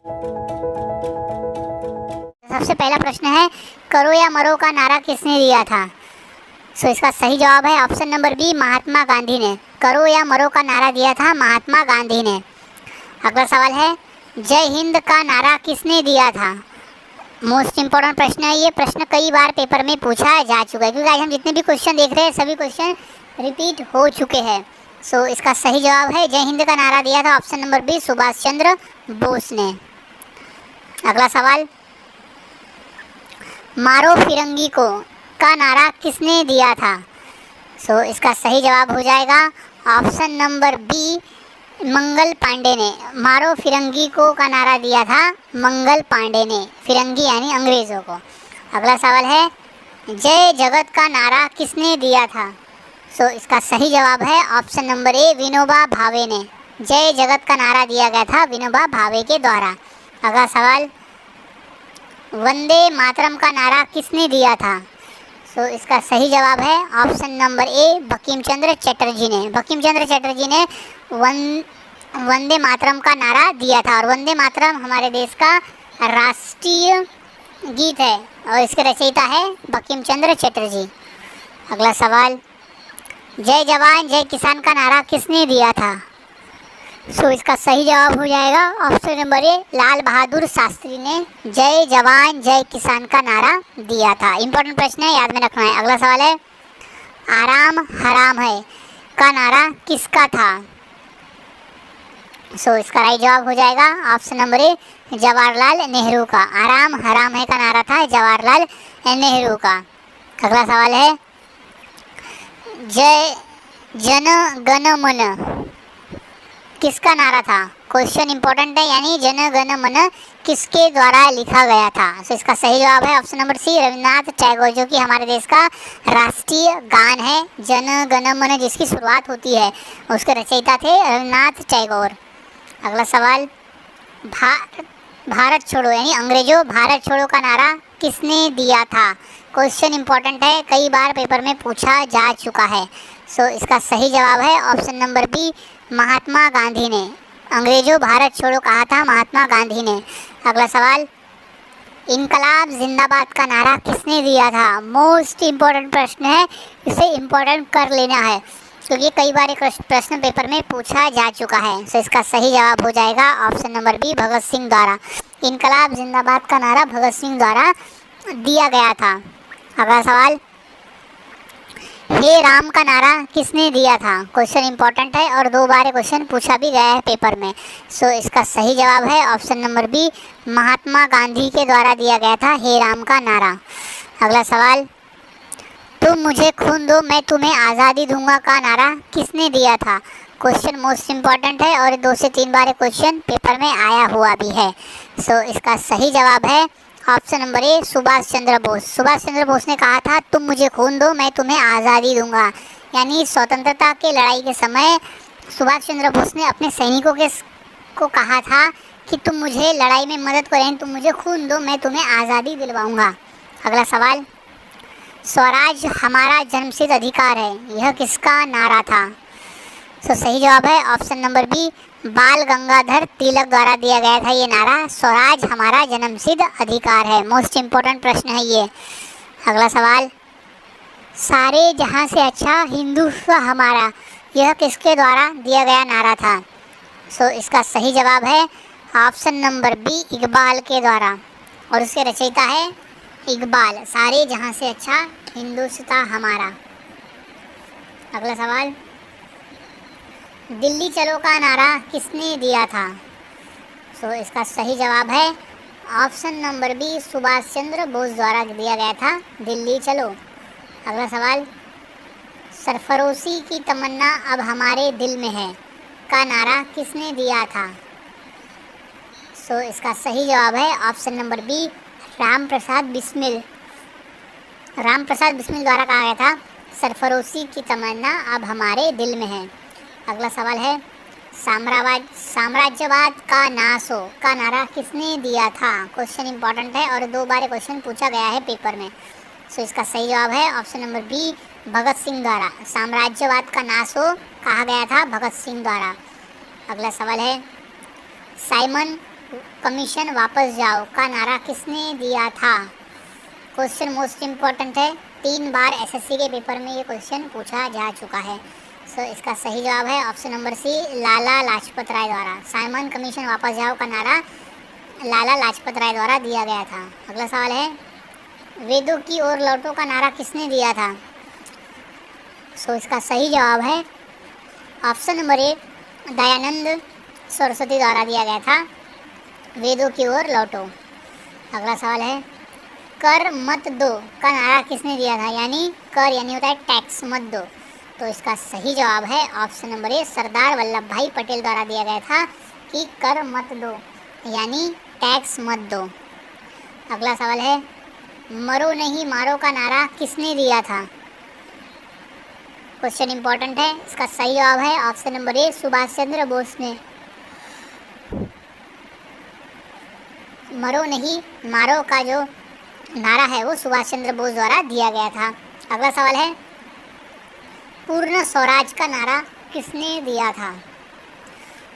सबसे पहला प्रश्न है, करो या मरो का नारा किसने दिया था? सो इसका सही जवाब है option number B, Mahatma Gandhi ने। करो या मरो का नारा दिया था महात्मा गांधी ने। अगला सवाल है, जय हिंद का नारा किसने दिया था? मोस्ट इंपॉर्टेंट प्रश्न है ये। प्रश्न कई बार पेपर में पूछा जा चुका है, क्योंकि आज हम जितने भी क्वेश्चन देख रहे हैं सभी क्वेश्चन रिपीट हो चुके हैं। सो इसका सही जवाब है, जय हिंद का नारा दिया था option number B, Subhash Chandra Bose ने। अगला सवाल, मारो फिरंगी को का नारा किसने दिया था? सो इसका सही जवाब हो जाएगा option number B, Mangal Pandey ने। मारो फिरंगी को का नारा दिया था मंगल पांडे ने, फिरंगी यानी अंग्रेज़ों को। अगला सवाल है, जय जगत का नारा किसने दिया था? सो इसका सही जवाब है ऑप्शन नंबर ए, विनोबा भावे ने। जय जगत का नारा दिया गया था विनोबा भावे के द्वारा। अगला सवाल, वंदे मातरम का नारा किसने दिया था? सो इसका सही जवाब है ऑप्शन नंबर ए, बंकिम चंद्र चटर्जी ने। बंकिम चंद्र चटर्जी ने वंदे मातरम का नारा दिया था, और वंदे मातरम हमारे देश का राष्ट्रीय गीत है और इसके रचयिता है बंकिम चंद्र चटर्जी। अगला सवाल, जय जवान जय किसान का नारा किसने दिया था? सो इसका सही जवाब हो जाएगा ऑप्शन नंबर ए, लाल बहादुर शास्त्री ने जय जवान जय किसान का नारा दिया था। इंपॉर्टेंट प्रश्न है, याद में रखना है। अगला सवाल है, आराम हराम है का नारा किसका था? सो इसका राइट जवाब हो जाएगा option number A, Jawaharlal Nehru का। आराम हराम है का नारा था जवाहरलाल नेहरू का। अगला सवाल है, जय जन गण मन किसका नारा था? क्वेश्चन इंपॉर्टेंट है, यानी जन गण मन किसके द्वारा लिखा गया था? सो इसका सही जवाब है option number C, Rabindranath Tagore, जो कि हमारे देश का राष्ट्रीय गान है। जन गण मन जिसकी शुरुआत होती है उसके रचयिता थे रविन्द्रनाथ टैगोर। अगला सवाल, भारत छोड़ो यानी अंग्रेजों भारत छोड़ो का नारा किसने दिया था? क्वेश्चन इंपॉर्टेंट है, कई बार पेपर में पूछा जा चुका है। सो इसका सही जवाब है option number B, Mahatma Gandhi ने। अंग्रेजों भारत छोड़ो कहा था महात्मा गांधी ने। अगला सवाल, इनकलाब जिंदाबाद का नारा किसने दिया था? मोस्ट इम्पोर्टेंट प्रश्न है, इसे इम्पोर्टेंट कर लेना है क्योंकि कई बार एक प्रश्न पेपर में पूछा जा चुका है। सो इसका सही जवाब हो जाएगा option number B, Bhagat Singh द्वारा। इनकलाब जिंदाबाद का नारा भगत सिंह द्वारा दिया गया था। अगला सवाल, हे राम का नारा किसने दिया था? क्वेश्चन इंपॉर्टेंट है और 2 बार क्वेश्चन पूछा भी गया है पेपर में। सो इसका सही जवाब है option number B, Mahatma Gandhi के द्वारा दिया गया था हे राम का नारा। अगला सवाल, तुम मुझे खून दो मैं तुम्हें आज़ादी दूंगा का नारा किसने दिया था? क्वेश्चन मोस्ट इम्पॉर्टेंट है और 2 से 3 बार क्वेश्चन पेपर में आया हुआ भी है। सो इसका सही जवाब है ऑप्शन नंबर ए, सुभाष चंद्र बोस। सुभाष चंद्र बोस ने कहा था तुम मुझे खून दो मैं तुम्हें आज़ादी दूंगा, यानी स्वतंत्रता के लड़ाई के समय सुभाष चंद्र बोस ने अपने सैनिकों को कहा था कि तुम मुझे लड़ाई में मदद करें, तुम मुझे खून दो मैं तुम्हें आज़ादी दिलवाऊंगा। अगला सवाल, स्वराज हमारा जन्मसिद्ध अधिकार है यह किसका नारा था? सो सही जवाब है ऑप्शन नंबर बी, बाल गंगाधर तिलक द्वारा दिया गया था ये नारा, स्वराज हमारा जन्मसिद्ध अधिकार है। मोस्ट इम्पोर्टेंट प्रश्न है ये। अगला सवाल, सारे जहां से अच्छा हिंदुत्व हमारा यह किसके द्वारा दिया गया नारा था? सो इसका सही जवाब है ऑप्शन नंबर बी, इकबाल के द्वारा, और उसके रचयिता है इकबाल। सारे जहां से अच्छा हिंदुत्व हमारा। अगला सवाल, दिल्ली चलो का नारा किसने दिया था? सो इसका सही जवाब है option number B, Subhash Chandra Bose द्वारा दिया गया था दिल्ली चलो। अगला सवाल, सरफरोशी की तमन्ना अब हमारे दिल में है का नारा किसने दिया था? सो इसका सही जवाब है option number B, Ram Prasad Bismil. Ram Prasad Bismil द्वारा कहा गया था सरफरोशी की तमन्ना अब हमारे दिल में है। अगला सवाल है, साम्राज्यवाद का नाश हो का नारा किसने दिया था? क्वेश्चन इंपॉर्टेंट है और 2 बार क्वेश्चन पूछा गया है पेपर में। सो इसका सही जवाब है option number B, Bhagat Singh द्वारा। साम्राज्यवाद का नाश हो, कहा गया था भगत सिंह द्वारा। अगला सवाल है, साइमन कमीशन वापस जाओ का नारा किसने दिया था? क्वेश्चन मोस्ट इम्पोर्टेंट है, 3 बार एसएससी के पेपर में ये क्वेश्चन पूछा जा चुका है। सो इसका सही जवाब है ऑप्शन नंबर सी, लाला लाजपत राय द्वारा। साइमन कमीशन वापस जाओ का नारा लाला लाजपत राय द्वारा दिया गया था। अगला सवाल है, वेदों की ओर लौटो का नारा किसने दिया था? सो इसका सही जवाब है ऑप्शन नंबर ए, दयानंद सरस्वती द्वारा दिया गया था, वेदों की ओर लौटो। अगला सवाल है, कर मत दो का नारा किसने दिया था? यानी कर यानी होता है टैक्स, मत दो। तो इसका सही जवाब है ऑप्शन नंबर ए, सरदार वल्लभ भाई पटेल द्वारा दिया गया था कि कर मत दो यानी टैक्स मत दो। अगला सवाल है, मरो नहीं मारो का नारा किसने दिया था? क्वेश्चन इंपॉर्टेंट है, इसका सही जवाब है ऑप्शन नंबर ए, सुभाष चंद्र बोस ने। मरो नहीं मारो का जो नारा है वो सुभाष चंद्र बोस द्वारा दिया गया था। अगला सवाल है, पूर्ण स्वराज का नारा किसने दिया था?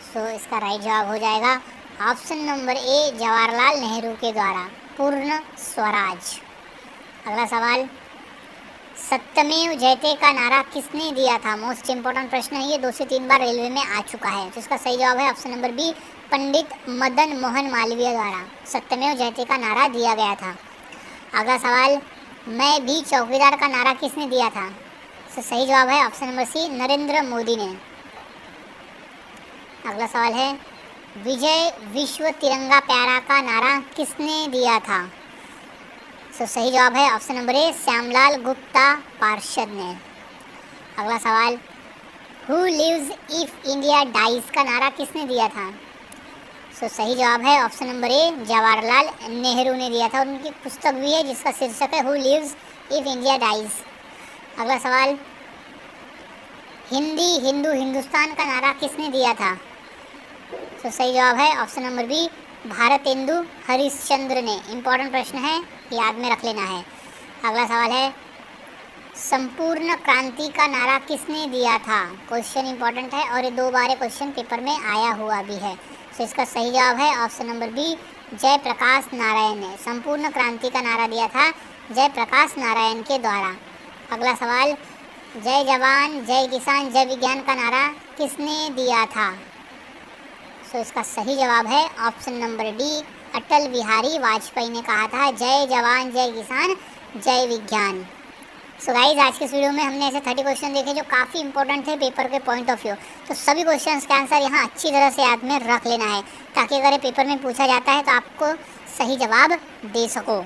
सो इसका राइट जवाब हो जाएगा option number A, Jawaharlal Nehru के द्वारा, पूर्ण स्वराज। अगला सवाल, सत्यमेव जयते का नारा किसने दिया था? मोस्ट इम्पोर्टेंट प्रश्न है ये, 2 से 3 बार रेलवे में आ चुका है। तो इसका सही जवाब है option number B, Pandit Madan Mohan Malviya द्वारा सत्यमेव जयते का नारा दिया गया था। अगला सवाल, मैं भी चौकीदार का नारा किसने दिया था? तो सही जवाब है option number C, Narendra Modi ने। अगला सवाल है, विजय विश्व तिरंगा प्यारा का नारा किसने दिया था? तो सही जवाब है option number A, Shyamlal Gupta Parshad ने। अगला सवाल, who lives if India dies का नारा किसने दिया था? तो सही जवाब है option number A, Jawaharlal Nehru ने दिया था। उनकी पुस्तक भी है जिसका शीर्षक है who lives if India dies. अगला सवाल, हिंदी हिंदू हिंदुस्तान का नारा किसने दिया था? तो सही जवाब है option number B, Bharatendu Harishchandra ने। इम्पोर्टेंट प्रश्न है, याद में रख लेना है। अगला सवाल है, संपूर्ण क्रांति का नारा किसने दिया था? क्वेश्चन इंपॉर्टेंट है और ये 2 बार क्वेश्चन पेपर में आया हुआ भी है। तो इसका सही जवाब है option number B, Jayaprakash Narayan ने। संपूर्ण क्रांति का नारा दिया था जयप्रकाश नारायण के द्वारा। अगला सवाल, जय जवान जय किसान जय विज्ञान का नारा किसने दिया था? तो इसका सही जवाब है option number D, Atal Bihari Vajpayee ने कहा था जय जवान जय किसान जय विज्ञान। सो गाइस, आज के इस वीडियो में हमने ऐसे 30 क्वेश्चन देखे जो काफ़ी इंपॉर्टेंट थे पेपर के पॉइंट ऑफ व्यू। तो सभी क्वेश्चंस के आंसर यहाँ अच्छी तरह से याद में रख लेना है ताकि अगर पेपर में पूछा जाता है तो आपको सही जवाब दे सको।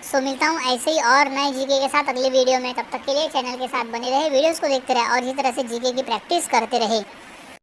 सो मिलता हूँ ऐसे ही और नए जीके के साथ अगले वीडियो में। तब तक के लिए चैनल के साथ बने रहे, वीडियोज़ को देखते रहे और इसी तरह से जीके की प्रैक्टिस करते रहे।